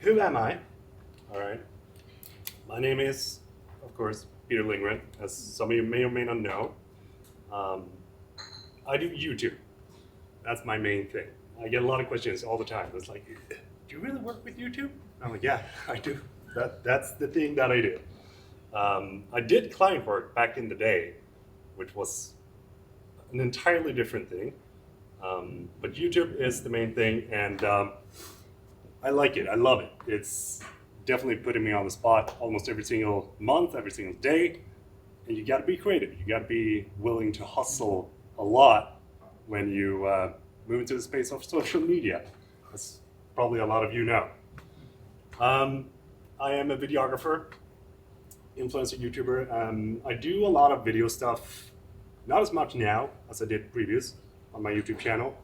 who am I? All right. My name is, of course, Peter Lindgren, as some of you may or may not know. I do YouTube. That's my main thing. I get a lot of questions all the time. It's like, do you really work with YouTube? I'm like, yeah, I do. That's the thing that I do. I did client work back in the day, which was an entirely different thing. But YouTube is the main thing, and I like it. I love it. It's definitely putting me on the spot almost every single month, every single day. And you got to be creative. You got to be willing to hustle a lot when you move into the space of social media, as probably a lot of you know. I am a videographer, influencer, YouTuber. I do a lot of video stuff, not as much now as I did previous on my YouTube channel,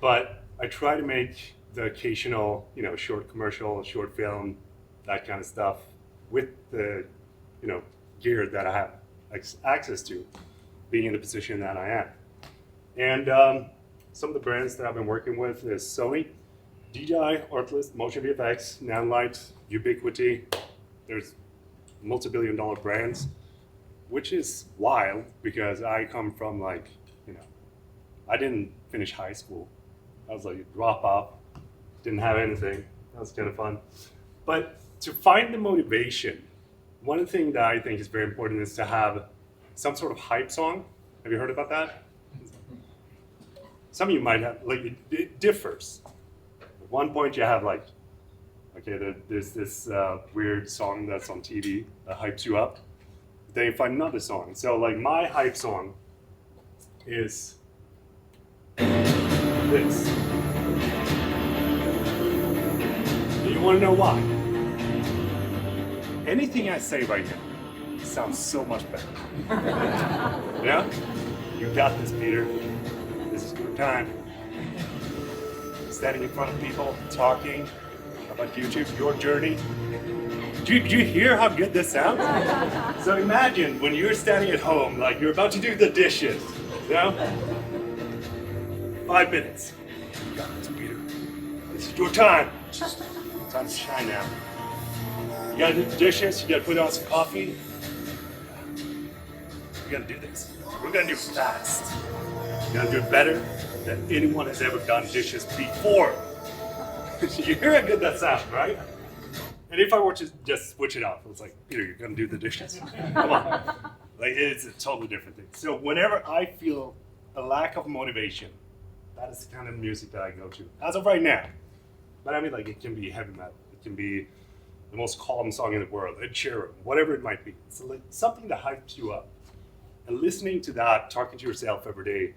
but I try to make the occasional, short commercial, short film, that kind of stuff with the, gear that I have access to, being in the position that I am. And some of the brands that I've been working with is Sony, DJI, Artlist, Motion VFX, Nanlite, Ubiquity. There's multi-billion-dollar brands, which is wild because I come from I didn't finish high school. I was like a drop off, didn't have anything. That was kind of fun. But to find the motivation, one thing that I think is very important is to have some sort of hype song. Have you heard about that? Some of you might have, it differs. At one point you have there's this weird song that's on TV that hypes you up. Then you find another song. So my hype song is this. Do you want to know why? Anything I say right now sounds so much better. Yeah? You got this, Peter. This is your time. Standing in front of people, talking about YouTube, your journey. Do you hear how good this sounds? So imagine when you're standing at home, you're about to do the dishes, 5 minutes. You got this, Peter. This is your time. Time to shine now. You gotta do the dishes, you gotta put on some coffee. We gotta do this. We're gonna do it fast. We're gonna do it better than anyone has ever done dishes before. You hear how good that sounds, right? And if I were to just switch it up, it's like, Peter, you're gonna do the dishes? Come on. It's a totally different thing. So whenever I feel a lack of motivation, that is the kind of music that I go to, as of right now. But I mean, it can be heavy metal. It can be the most calm song in the world, Ed Sheeran, whatever it might be. It's something that hypes you up. And listening to that, talking to yourself every day,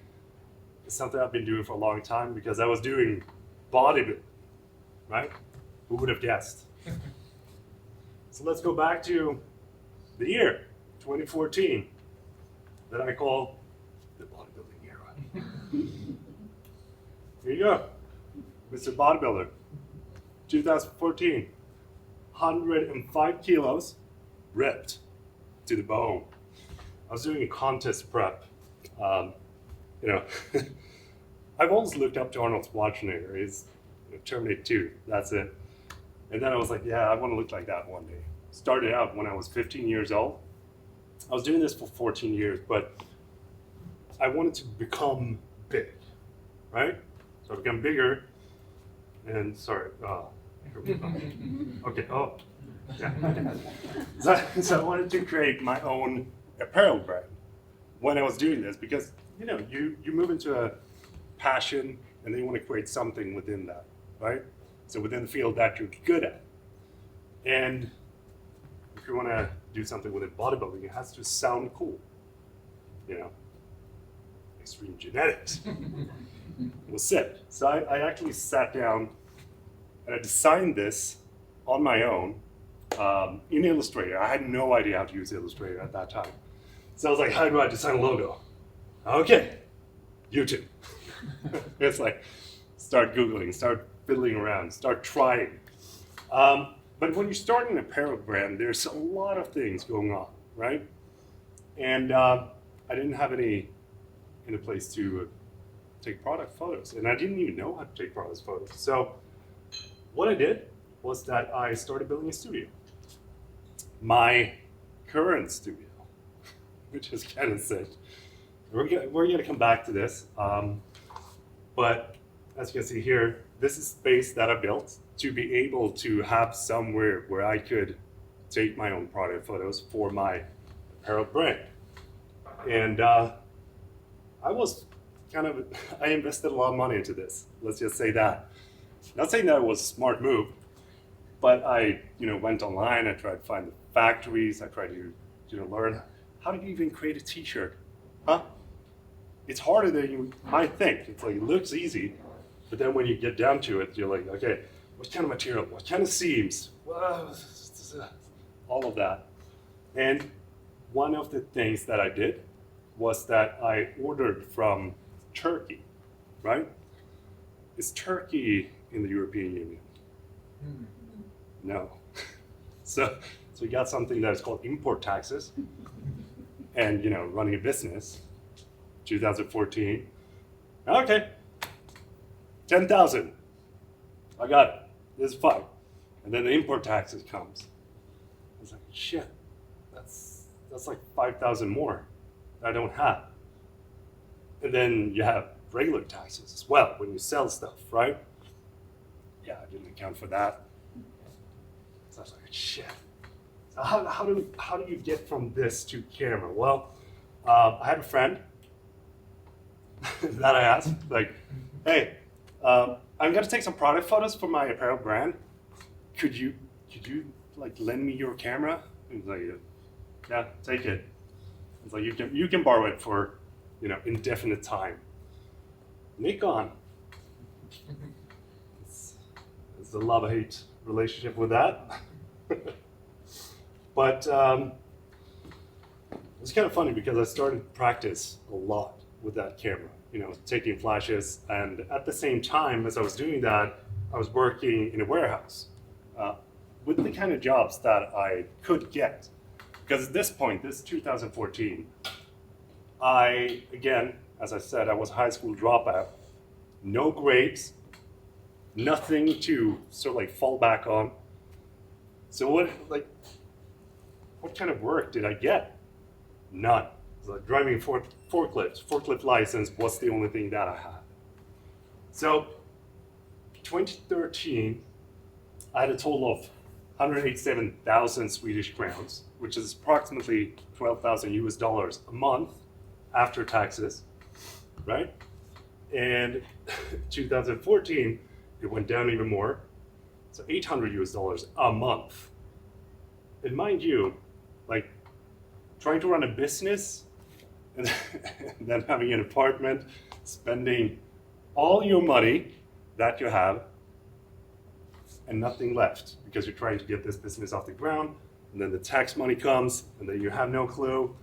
is something I've been doing for a long time because I was doing bodybuilding, right? Who would have guessed? So let's go back to the year, 2014, that I call the bodybuilding era. Here you go, Mr. Bodybuilder, 2014. 105 kilos, ripped to the bone. I was doing a contest prep. I've always looked up to Arnold Schwarzenegger. He's Terminator 2, that's it. And then I was like, yeah, I want to look like that one day. Started out when I was 15 years old. I was doing this for 14 years, but I wanted to become big, right? So I became bigger, and okay, yeah. So I wanted to create my own apparel brand when I was doing this because, you move into a passion and then you want to create something within that, right? So within the field that you're good at. And if you want to do something within bodybuilding, it has to sound cool, Extreme genetics was it. So I actually sat down and I designed this on my own in Illustrator. I had no idea how to use Illustrator at that time. So I was like, how do I design a logo? Okay, YouTube. It's start Googling, start fiddling around, start trying. But when you start an apparel brand, there's a lot of things going on, right? And I didn't have any in a place to take product photos. And I didn't even know how to take product photos. So what I did was that I started building a studio. My current studio, which is kind of sick. We're gonna come back to this, but as you can see here, this is space that I built to be able to have somewhere where I could take my own product photos for my apparel brand. And I invested a lot of money into this. Let's just say that. Not saying that it was a smart move, but I went online. I tried to find the factories. I tried to learn how do you even create a T-shirt, huh? It's harder than you might think. It's like it looks easy, but then when you get down to it, you're like, okay, what kind of material? What kind of seams? All of that. And one of the things that I did was that I ordered from Turkey, right? Is Turkey in the European Union? No. So we got something that is called import taxes. And running a business, 2014. Okay, 10,000. I got it. This is fine. And then the import taxes comes. I was like, shit, that's like 5,000 more that I don't have. And then you have regular taxes as well when you sell stuff, right? Yeah, I didn't account for that. So I was like, shit. So how do you get from this to camera? Well, I had a friend that I asked, like, hey, I'm gonna take some product photos for my apparel brand. Could you like lend me your camera? And he's like, yeah, take it. It's like you can borrow it for indefinite time. Nikon. It's a love-hate relationship with that. But it's kind of funny because I started to practice a lot with that camera, taking flashes. And at the same time as I was doing that, I was working in a warehouse with the kind of jobs that I could get. Because at this point, this is 2014, again, as I said, I was a high school dropout, no grades, nothing to sort of like fall back on. So what kind of work did I get? None. It was like driving forklift license was the only thing that I had. So 2013, I had a total of 187,000 Swedish crowns, which is approximately 12,000 US dollars a month after taxes, right? And 2014, it went down even more. So 800 US dollars a month. And mind you, like trying to run a business and then having an apartment, spending all your money that you have and nothing left because you're trying to get this business off the ground, and then the tax money comes and then you have no clue.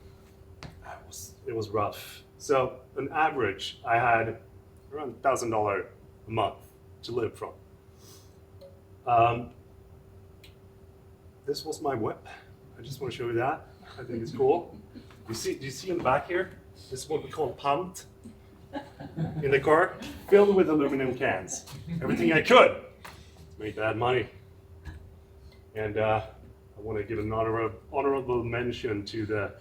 It was rough. So on average, I had around $1,000 a month to live from. This was my whip. I just want to show you that. I think it's cool. Do you see in the back here? This is what we call pumped in the car, filled with aluminum cans. Everything I could to make that money. And I want to give an honorable mention to the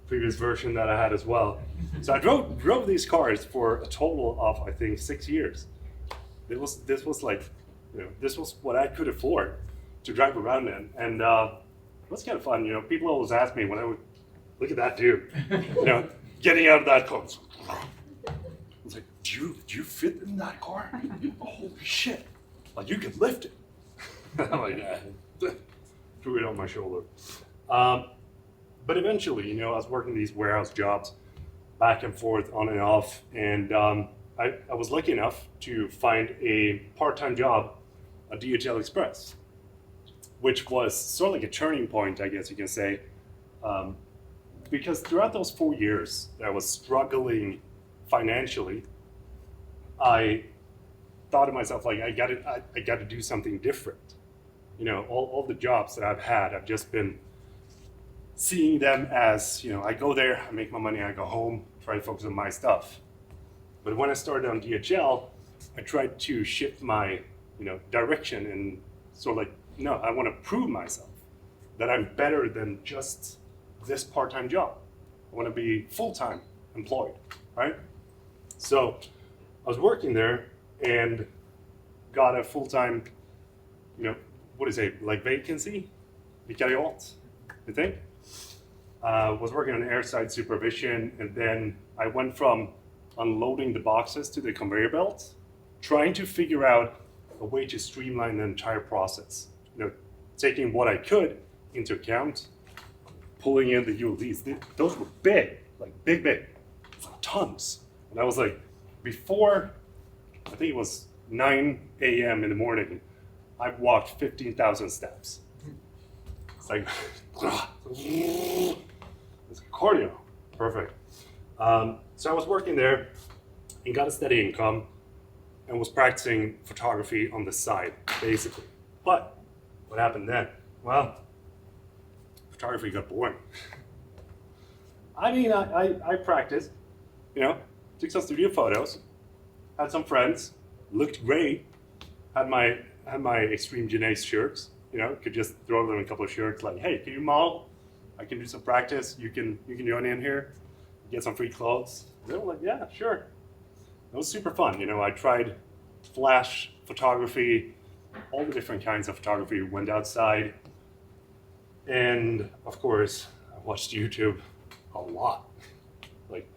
previous version that I had as well. So I drove these cars for a total of, I think, 6 years. This was like, this was what I could afford to drive around in. And it was kind of fun. People always ask me when I would, look at that dude, getting out of that car. I was like, do you fit in that car? Holy shit, like you could lift it. I'm like, yeah. Threw it on my shoulder. But eventually, I was working these warehouse jobs back and forth, on and off, and I was lucky enough to find a part-time job at DHL Express, which was sort of like a turning point, I guess you can say, because throughout those 4 years that I was struggling financially, I thought to myself, like, I got to do something different. All the jobs that I've had, I've just been seeing them as, I go there, I make my money, I go home, try to focus on my stuff. But when I started on DHL, I tried to shift my, direction and So like, no, I want to prove myself that I'm better than just this part-time job. I want to be full-time employed, right? So I was working there and got a full-time, what is it, like vacancy? Vikariat, I think. Was working on airside supervision, and then I went from unloading the boxes to the conveyor belt, trying to figure out a way to streamline the entire process. Taking what I could into account, pulling in the ULDs. Those were big, like big, tons. And I was like, before, I think it was 9 a.m. in the morning, I've walked 15,000 steps. It's like, it's cardio, perfect. So I was working there and got a steady income and was practicing photography on the side, basically. But what happened then? Well, photography got boring. I mean, I practiced, took some studio photos, had some friends, looked great, had my Extreme Genes shirts, could just throw them in a couple of shirts, like, hey, can you model? I can do some practice. You can join in here, get some free clothes. They were like, yeah, sure. It was super fun. I tried flash photography, all the different kinds of photography, went outside. And of course, I watched YouTube a lot, like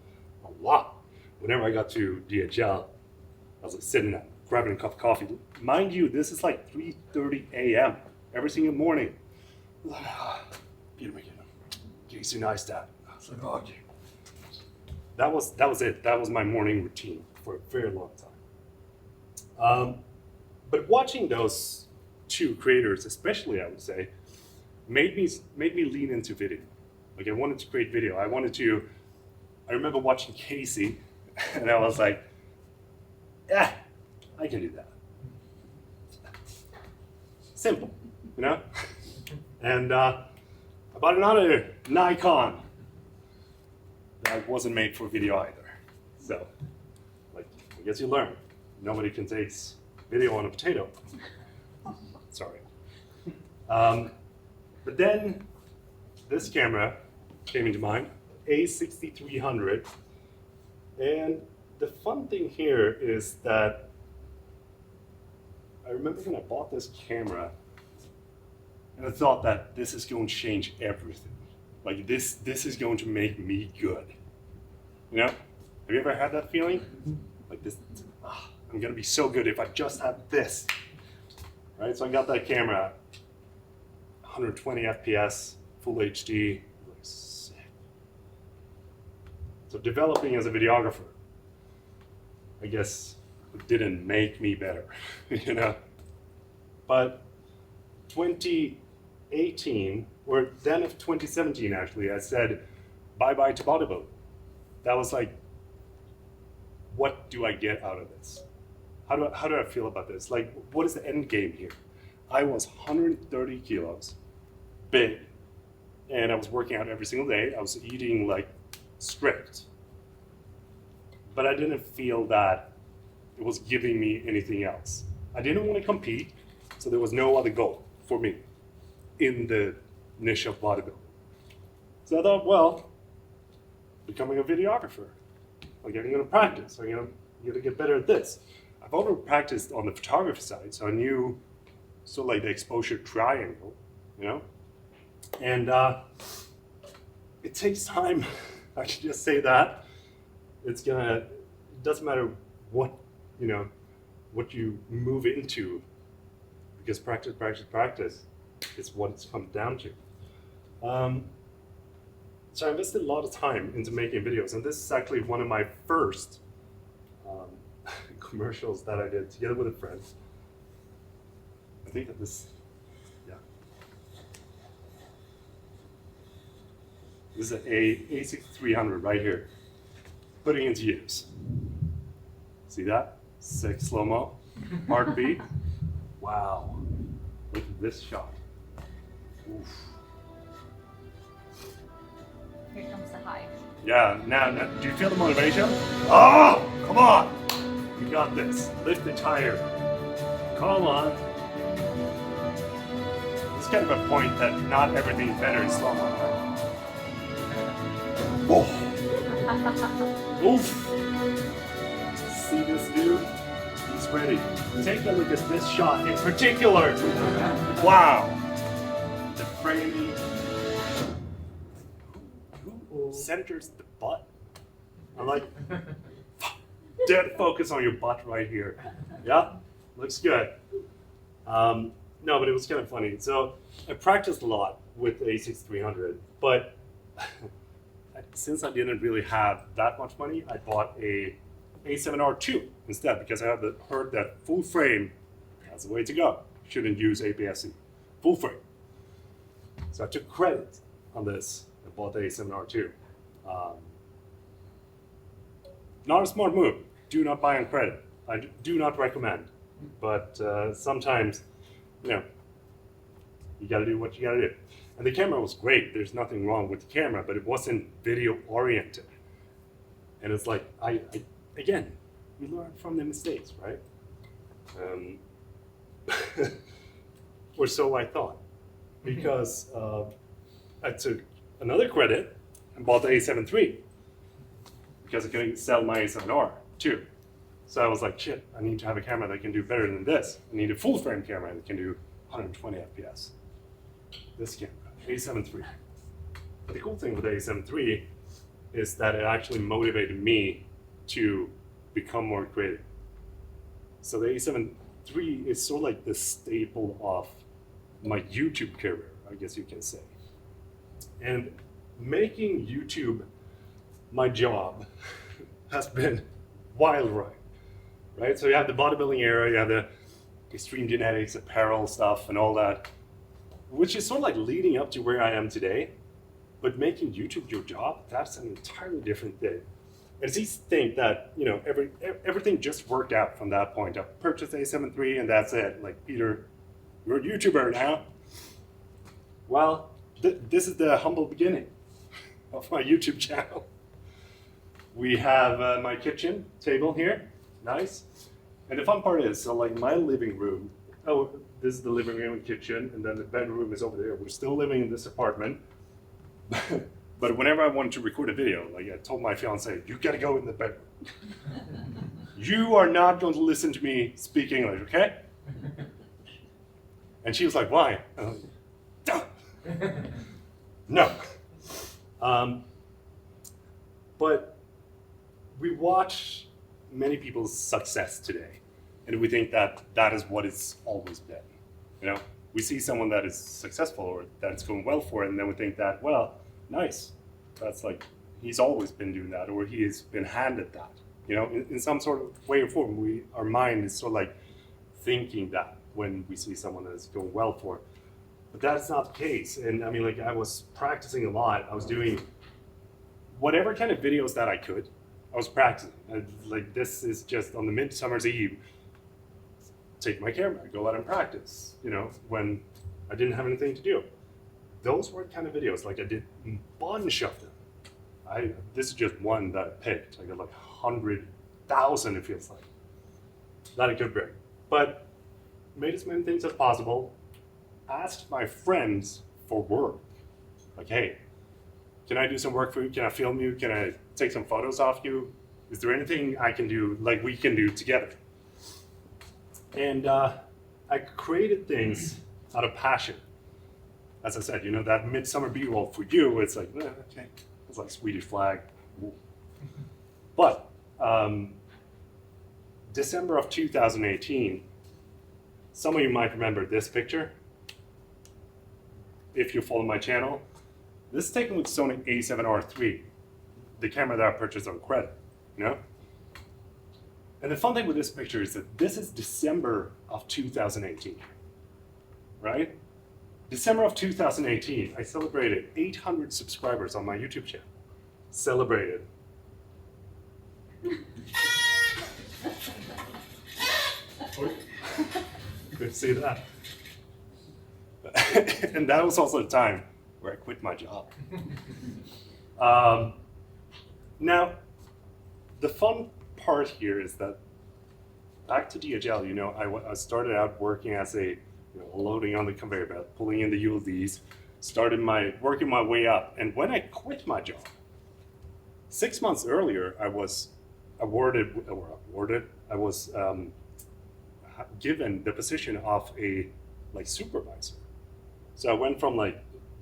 a lot. Whenever I got to DHL, I was like sitting there, grabbing a cup of coffee. Mind you, this is like 3:30 a.m. every single morning. Peter McKinnon, Casey Neistat. I was like, oh, okay. That was it. That was my morning routine for a very long time. But watching those two creators, especially, I would say, made me lean into video. Like, I wanted to create video. I remember watching Casey, and I was like, yeah, I can do that. Simple, And I bought another Nikon that wasn't made for video either. So, like, I guess you learn. Nobody can take video on a potato. Sorry. But then this camera came into mind, A6300. And the fun thing here is that I remember when I bought this camera and I thought that this is going to change everything. Like this is going to make me good. Have you ever had that feeling? Like this, I'm gonna be so good if I just have this. Right, so I got that camera, 120 FPS, full HD, like sick. So developing as a videographer, I guess it didn't make me better, But 2018, or then of 2017 actually, I said bye-bye to bodybuilding. That was like, what do I get out of this? How do I feel about this? Like, what is the end game here? I was 130 kilos, big, and I was working out every single day. I was eating like strict, but I didn't feel that it was giving me anything else. I didn't want to compete, so there was no other goal for me in the niche of bodybuilding. So I thought, well, becoming a videographer. Like, I'm gonna practice. I'm gonna get better at this. I've already practiced on the photography side, so I knew like the exposure triangle, And it takes time. I should just say that. It doesn't matter what you move into, because practice is what it's come down to. So I invested a lot of time into making videos, and this is actually one of my first commercials that I did together with a friend. I think that this is an A6300 right here, putting into use. See that? Sick slow-mo, heartbeat. Wow, look at this shot. Oof. Here comes the high. Yeah, now, do you feel the motivation? Oh, come on! You got this. Lift the tire. Come on. kind of a point that not everything is better in slow mo, right? Oh. Oof. See this dude? He's ready. Take a look at this shot in particular. Wow. The framing. Who centers the butt? I'm like, dead focus on your butt right here. Yeah, looks good. No, but it was kind of funny. So I practiced a lot with the A6300, but since I didn't really have that much money, I bought a A7R II instead because I had heard that full frame that's the way to go. Shouldn't use APS-C. Full frame. So I took credit on this. I bought the A7R II. Not a smart move. Do not buy on credit. I do not recommend. But sometimes, you know, you gotta do what you gotta do. And the camera was great. There's nothing wrong with the camera, but it wasn't video oriented. And it's like, again, we learn from the mistakes, right? Or so I thought. Because I took another credit and bought the A7 III because I couldn't sell my A7R too. So I was like, shit, I need to have a camera that can do better than this. I need a full frame camera that can do 120 FPS. This camera, A7 III. But the cool thing with the A7 III is that it actually motivated me to become more creative. So the A7 III is sort of like the staple of my YouTube career, I guess you can say. And making YouTube my job has been wild ride, right? So you have the bodybuilding era, you have the extreme genetics, apparel stuff and all that, which is sort of like leading up to where I am today. But making YouTube your job, that's an entirely different thing. And it's easy to think that, you know, everything just worked out from that point. I purchased A7 III and that's it. Like, Peter, you're a YouTuber now. Well, this is the humble beginning of my YouTube channel. We have my kitchen table here, nice. And the fun part is, so like my living room, oh, this is the living room and kitchen, and then the bedroom is over there. We're still living in this apartment. But whenever I wanted to record a video, like I told my fiance, you gotta go in the bedroom. You are not going to listen to me speak English, okay? And she was like, why? And I was like, no. But we watch many people's success today, and we think that that is what it's always been. You know, we see someone that is successful or that's going well for it, and then we think that, well, nice. That's like, he's always been doing that, or he has been handed that. You know, in some sort of way or form, our mind is sort of like thinking that when we see someone that's going well for it. But that's not the case. And I mean, like, I was practicing a lot. I was doing whatever kind of videos that I could. I was practicing. Like, this is just on the Midsummer's Eve. Take my camera, go out and practice, you know, when I didn't have anything to do. Those were kind of videos, like I did a bunch of them. This is just one that I picked. I got like 100,000, it feels like, that I could bring. But made as many things as possible. Asked my friends for work. Like, hey, can I do some work for you? Can I film you? Can I take some photos of you? Is there anything I can do, like we can do together? And I created things out of passion. As I said, you know, that midsummer B-roll for you, it's like, okay, it's like Swedish flag. Ooh. But December of 2018, some of you might remember this picture. If you follow my channel, this is taken with Sony A7R III, the camera that I purchased on credit, you know? And the fun thing with this picture is that this is December of 2018, right? December of 2018, I celebrated 800 subscribers on my YouTube channel. Celebrated. Good to see that. And that was also the time where I quit my job. Now, the fun part here is that back to DHL, you know, I started out working as a loading on the conveyor belt, pulling in the ULDs, working my way up. And when I quit my job, 6 months earlier, I was given the position of a supervisor. So I went from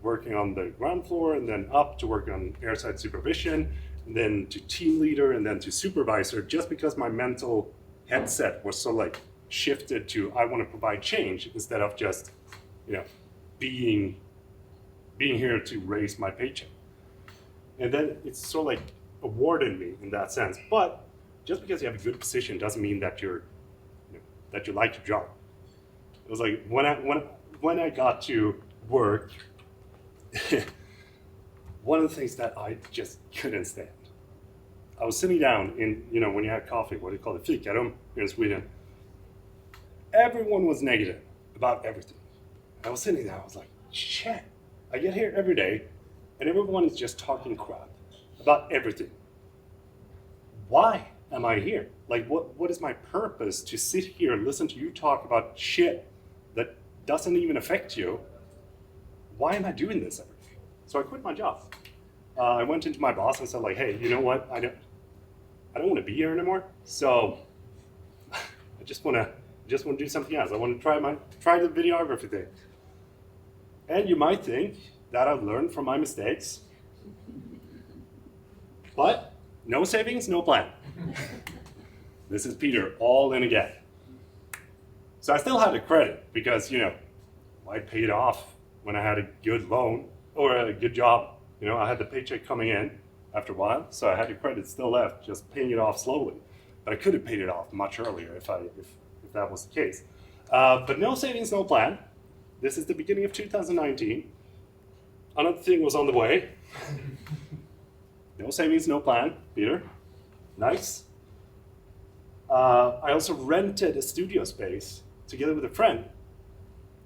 working on the ground floor and then up to working on airside supervision, and then to team leader, and then to supervisor, just because my mental headset was so shifted to I want to provide change instead of just being here to raise my paycheck. And then it's sort of awarded me in that sense. But just because you have a good position doesn't mean that that you like your job. It was when I got to work, one of the things that I just couldn't stand. I was sitting down in, when you have coffee, what do you call it, fikarum here in Sweden. Everyone was negative about everything. And I was sitting there, I was like, shit, I get here every day and everyone is just talking crap about everything. Why am I here? What is my purpose to sit here and listen to you talk about shit that doesn't even affect you? Why am I doing this every day? So I quit my job. I went into my boss and said hey, you know what? I don't want to be here anymore. So I just want to do something else. I want to try the videography thing. And you might think that I've learned from my mistakes, but no savings, no plan. This is Peter all in again. So I still had the credit because, I paid off when I had a good loan or a good job. I had the paycheck coming in after a while, so I had the credit still left, just paying it off slowly. But I could have paid it off much earlier if that was the case. But no savings, no plan. This is the beginning of 2019. Another thing was on the way. No savings, no plan, Peter. Nice. I also rented a studio space together with a friend.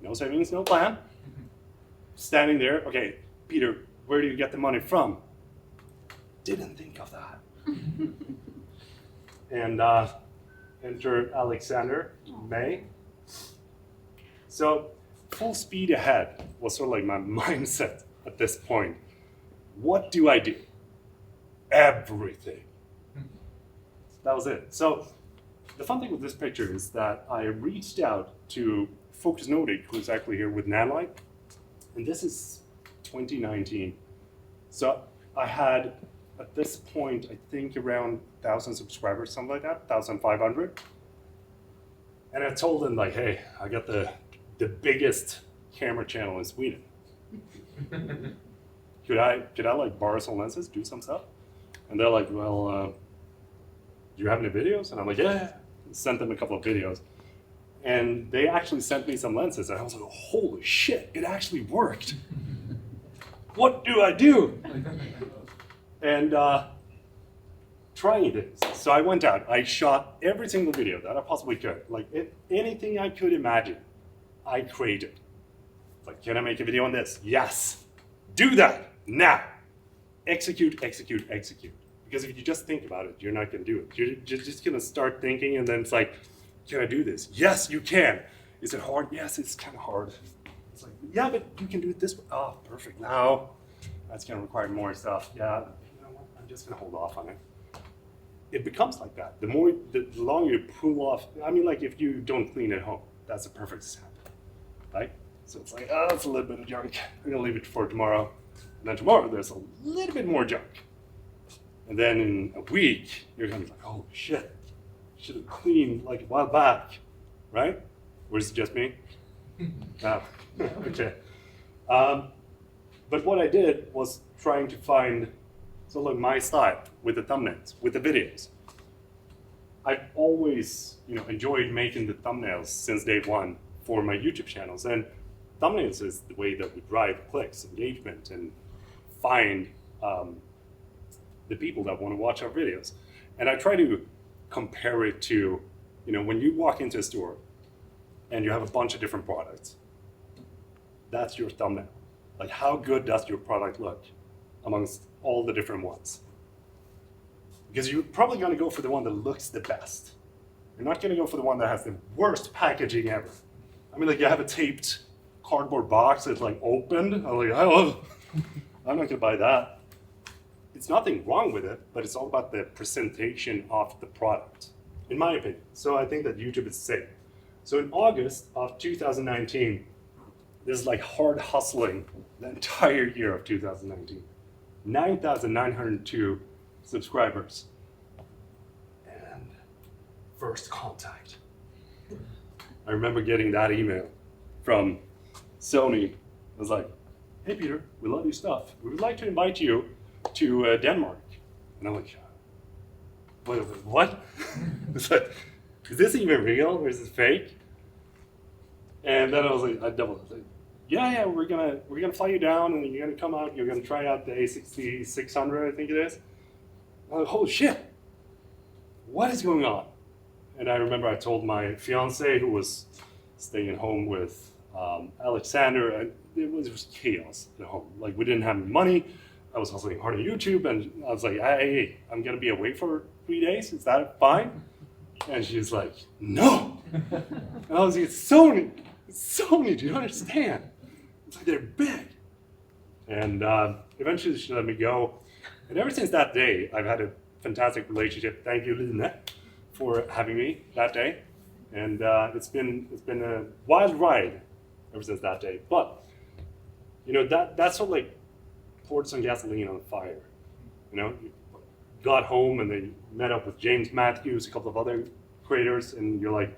No savings, no plan. Standing there, okay, Peter, where do you get the money from? Didn't think of that. And enter Alexander, May. So full speed ahead was sort of my mindset at this point. What do I do? Everything. That was it. So the fun thing with this picture is that I reached out to Focus Nordic, who's actually here with Nanlight, and this is 2019. So I had, at this point, I think around 1,000 subscribers, something like that, 1,500. And I told them hey, I got the biggest camera channel in Sweden. Could I borrow some lenses, do some stuff? And they're like, well, do you have any videos? And I'm like, yeah. Sent them a couple of videos. And they actually sent me some lenses. And I was like, holy shit, it actually worked. What do I do? And trying this. So I went out. I shot every single video that I possibly could. Anything I could imagine, I created. Can I make a video on this? Yes. Do that now. Execute, execute, execute. Because if you just think about it, you're not going to do it. You're just going to start thinking, and then it's can I do this? Yes, you can. Is it hard? Yes, it's kind of hard. It's yeah, but you can do it this way. Oh, perfect. Now, that's going to require more stuff. Yeah, you know what? I'm just going to hold off on it. It becomes like that. The longer you pull off, if you don't clean at home, that's a perfect example, right? So it's it's a little bit of junk. I'm going to leave it for tomorrow. And then tomorrow, there's a little bit more junk. And then in a week, you're going to be holy shit, should have cleaned a while back, right? Or is it just me? No. Okay. But what I did was trying to find my style with the thumbnails, with the videos. I've always, enjoyed making the thumbnails since day one for my YouTube channels. And thumbnails is the way that we drive clicks, engagement, and find the people that want to watch our videos. And I try to compare it to, when you walk into a store and you have a bunch of different products, that's your thumbnail. How good does your product look amongst all the different ones? Because you're probably going to go for the one that looks the best. You're not going to go for the one that has the worst packaging ever. I mean, like you have a taped cardboard box that's like opened. I'm like, oh, I'm not gonna buy that. It's nothing wrong with it, but it's all about the presentation of the product, in my opinion. So I think that YouTube is safe. So in August of 2019, this is like hard hustling the entire year of 2019. 9,902 subscribers. And first contact. I remember getting that email from Sony. It was like, hey Peter, we love your stuff. We would like to invite you to Denmark. And I'm like, wait, what? It's like, is this even real or is this fake? And then I was like, I doubled. I was like, yeah, we're gonna fly you down and you're gonna come out. You're gonna try out the A6600, I think it is. I'm like, holy shit, what is going on? And I remember I told my fiance, who was staying at home with Alexander, and it was chaos at home. Like, we didn't have any money. I was hustling hard on YouTube, and I was like, hey, I'm gonna be away for 3 days. Is that fine? And she's like, no. And I was like, it's Sony, do you understand? It's like, they're big. And eventually she let me go. And ever since that day, I've had a fantastic relationship. Thank you, Lynette, for having me that day. And it's been a wild ride ever since that day. But, you know, that's what like poured some gasoline on the fire. You know, you got home and then met up with James Matthews, a couple of other creators, and you're like,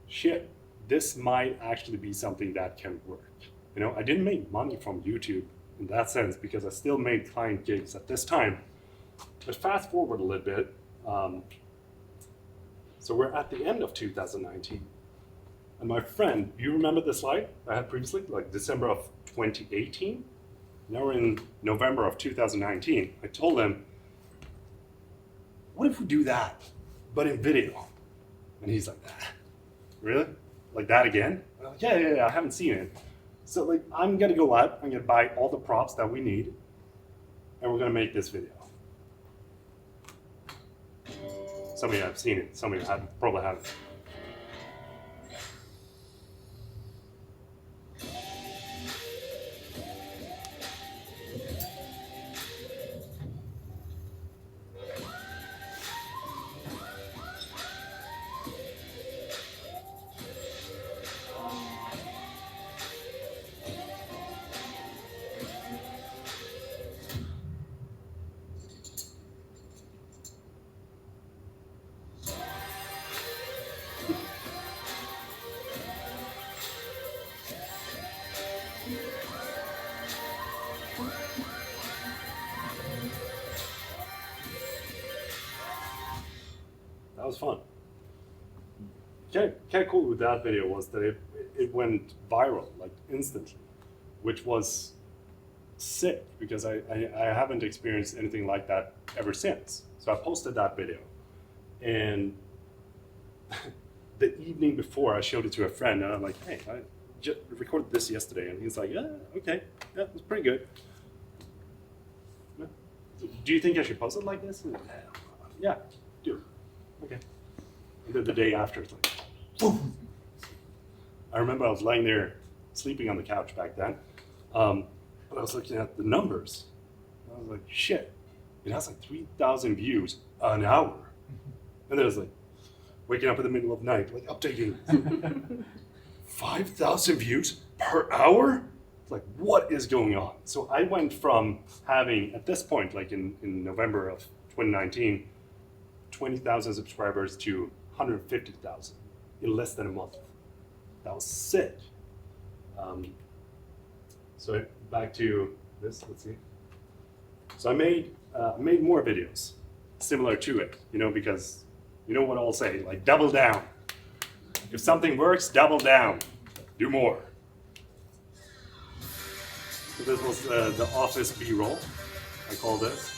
shit, this might actually be something that can work. You know, I didn't make money from YouTube in that sense because I still made client gigs at this time. But fast forward a little bit. So we're at the end of 2019. And my friend, you remember the slide I had previously, like December of 2018? Now we're in November of 2019. I told him, what if we do that, but in video? And he's like, really? Like that again? I'm like, yeah, I haven't seen it. So like, I'm gonna go out, I'm gonna buy all the props that we need, and we're gonna make this video. Some of you have seen it, some of you probably haven't. That was fun. Kind of cool with that video was that it went viral like instantly, which was sick because I haven't experienced anything like that ever since. So I posted that video, and the evening before I showed it to a friend, and I'm like, hey, I just recorded this yesterday, and he's like, yeah, okay, yeah, it's pretty good. Do you think I should post it like this? And, yeah, do. Okay. And then the day after, it's like, boom. I remember I was lying there sleeping on the couch back then, but I was looking at the numbers. I was like, shit, it has like 3,000 views an hour. And then I was like, waking up in the middle of the night, like updating. 5,000 views per hour? It's like, what is going on? So I went from having, at this point, like in November of 2019, 20,000 subscribers to 150,000 in less than a month. That was sick. So back to this, let's see. So I made more videos similar to it, you know, because you know what I'll say, like double down. If something works, double down, do more. So this was the office B-roll, I call this.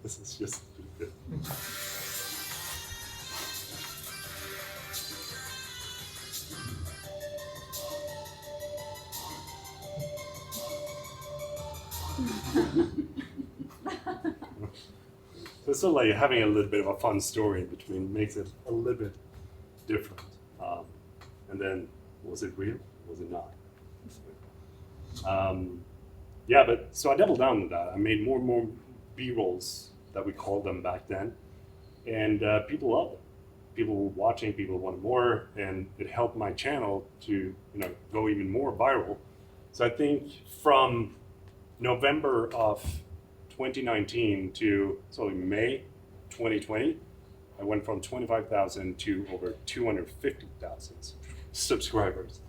This is just good. it's still like having a little bit of a fun story in between makes it a little bit different. And then, was it real? Was it not? Yeah, but so I doubled down on that. I made more and more B-rolls that we called them back then, and people loved them. People were watching, people wanted more, and it helped my channel to go even more viral. So I think from November of 2019 to May 2020, I went from 25,000 to over 250,000 subscribers.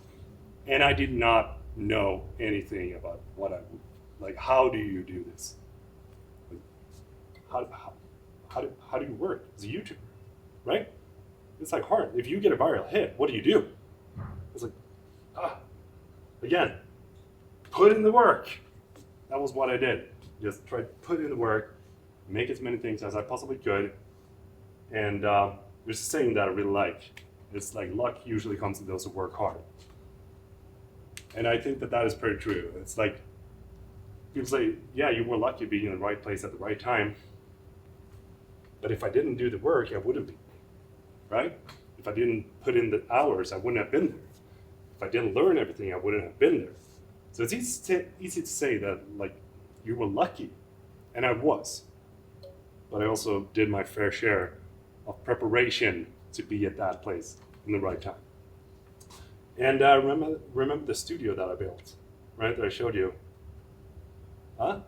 And I did not know anything about what I would, like, how do you do this? How do you work as a YouTuber, right? It's like hard. If you get a viral hit, what do you do? It's like, again, put in the work. That was what I did. Just try to put in the work, make as many things as I possibly could. And there's a saying that I really like. It's like luck usually comes to those who work hard. And I think that that is pretty true. It's like, people say, yeah, you were lucky being in the right place at the right time. But if I didn't do the work, I wouldn't be, right? If I didn't put in the hours, I wouldn't have been there. If I didn't learn everything, I wouldn't have been there. So it's easy to say that, like, you were lucky, and I was. But I also did my fair share of preparation to be at that place in the right time. And remember the studio that I built, right, that I showed you? Huh?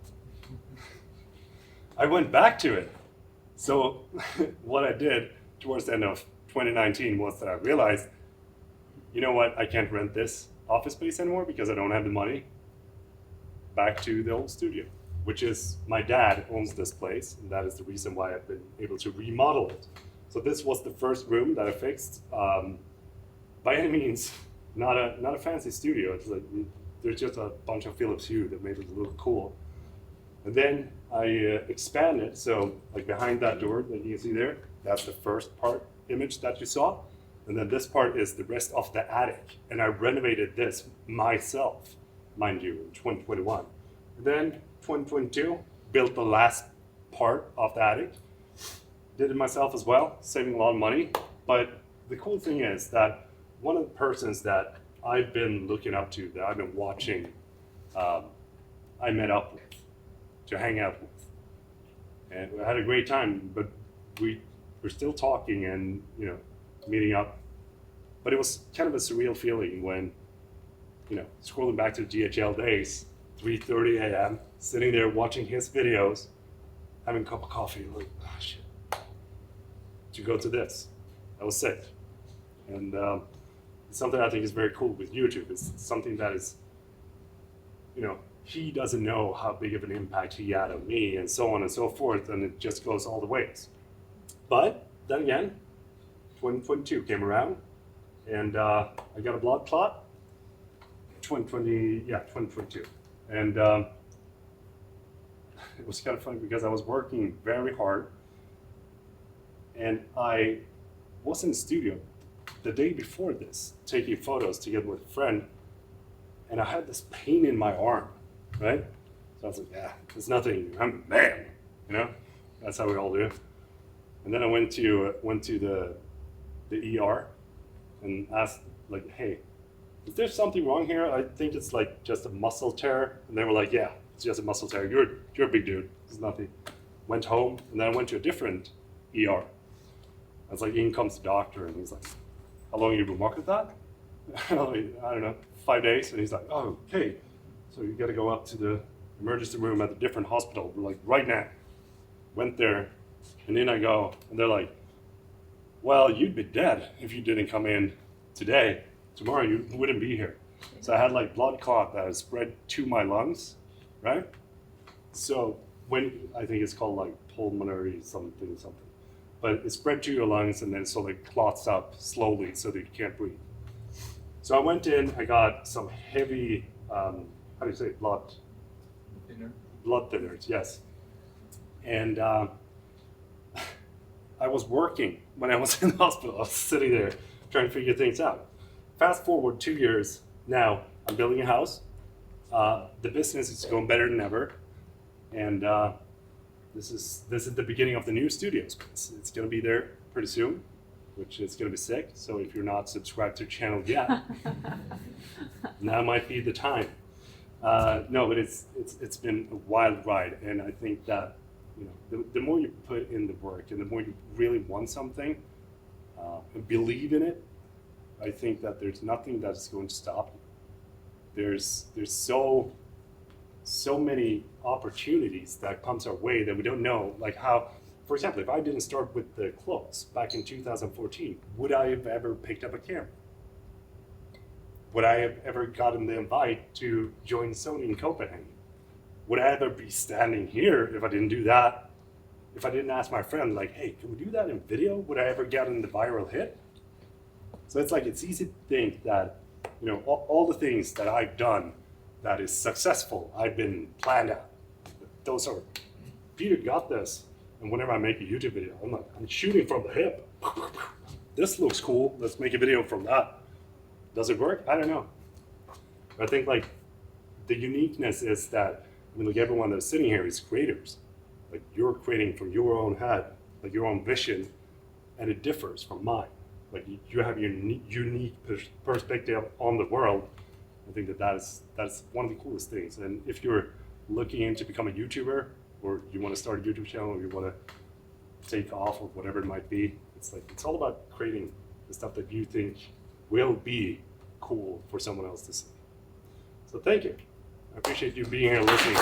I went back to it. So what I did towards the end of 2019 was that I realized, you know what, I can't rent this office space anymore because I don't have the money. Back to the old studio, which is, my dad owns this place, and that is the reason why I've been able to remodel it. So this was the first room that I fixed. By any means, not a fancy studio. It's like, there's just a bunch of Philips Hue that made it look cool. And then I expanded, so like behind that door that you can see there, that's the first image that you saw. And then this part is the rest of the attic. And I renovated this myself, mind you, in 2021. And then 2022, built the last part of the attic. Did it myself as well, saving a lot of money. But the cool thing is that one of the persons that I've been looking up to, that I've been watching, I met up with, to hang out with. And we had a great time, but we're still talking and meeting up. But it was kind of a surreal feeling when, scrolling back to the DHL days, 3:30 a.m., sitting there watching his videos, having a cup of coffee, like, shit. To go to this, that was sick. And it's something I think is very cool with YouTube. It's something that is, he doesn't know how big of an impact he had on me, and so on and so forth, and it just goes all the ways. But then again, 2022 came around, and I got a blood clot. 2022. And it was kind of funny because I was working very hard, and I was in the studio the day before this, taking photos together with a friend, and I had this pain in my arm, right? So I was like, yeah, it's nothing, I'm a man, That's how we all do. And then I went to the ER and asked, like, hey, is there something wrong here? I think it's like just a muscle tear. And they were like, yeah, it's just a muscle tear. You're a big dude. It's nothing. Went home, and then I went to a different ER. I was like, in comes the doctor, and he's like, how long have you been working with that? I don't know, 5 days. And he's like, oh, okay. So you got to go up to the emergency room at a different hospital. We're like, right now. Went there, and in I go, and they're like, well, you'd be dead if you didn't come in today. Tomorrow you wouldn't be here. So I had like blood clot that was spread to my lungs, right? So I think it's called like pulmonary something. But it spread to your lungs, and then it sort of clots up slowly so that you can't breathe. So I went in, I got some heavy, how do you say, blood thinners, yes. And I was working when I was in the hospital. I was sitting there trying to figure things out. Fast forward 2 years, now I'm building a house. The business is going better than ever. And this is the beginning of the new studio space. It's gonna be there pretty soon, which is gonna be sick. So if you're not subscribed to the channel yet, now might be the time. No, but it's been a wild ride, and I think that the more you put in the work and the more you really want something and believe in it, I think that there's nothing that's going to stop you. There's so many opportunities that comes our way that we don't know. Like how, for example, if I didn't start with the clothes back in 2014, would I have ever picked up a camera? Would I have ever gotten the invite to join Sony in Copenhagen? Would I ever be standing here if I didn't do that? If I didn't ask my friend, like, hey, can we do that in video? Would I ever get in the viral hit? So it's easy to think that, all the things that I've done that is successful, I've been planned out. Those are, Peter got this. And whenever I make a YouTube video, I'm shooting from the hip. This looks cool. Let's make a video from that. Does it work? I don't know. I think like the uniqueness is that, like everyone that's sitting here is creators. Like you're creating from your own head, like your own vision, and it differs from mine. Like you have your unique perspective on the world. I think that's one of the coolest things. And if you're looking into becoming a YouTuber, or you want to start a YouTube channel, or you want to take off or whatever it might be, it's all about creating the stuff that you think will be cool for someone else to see. So thank you. I appreciate you being here listening.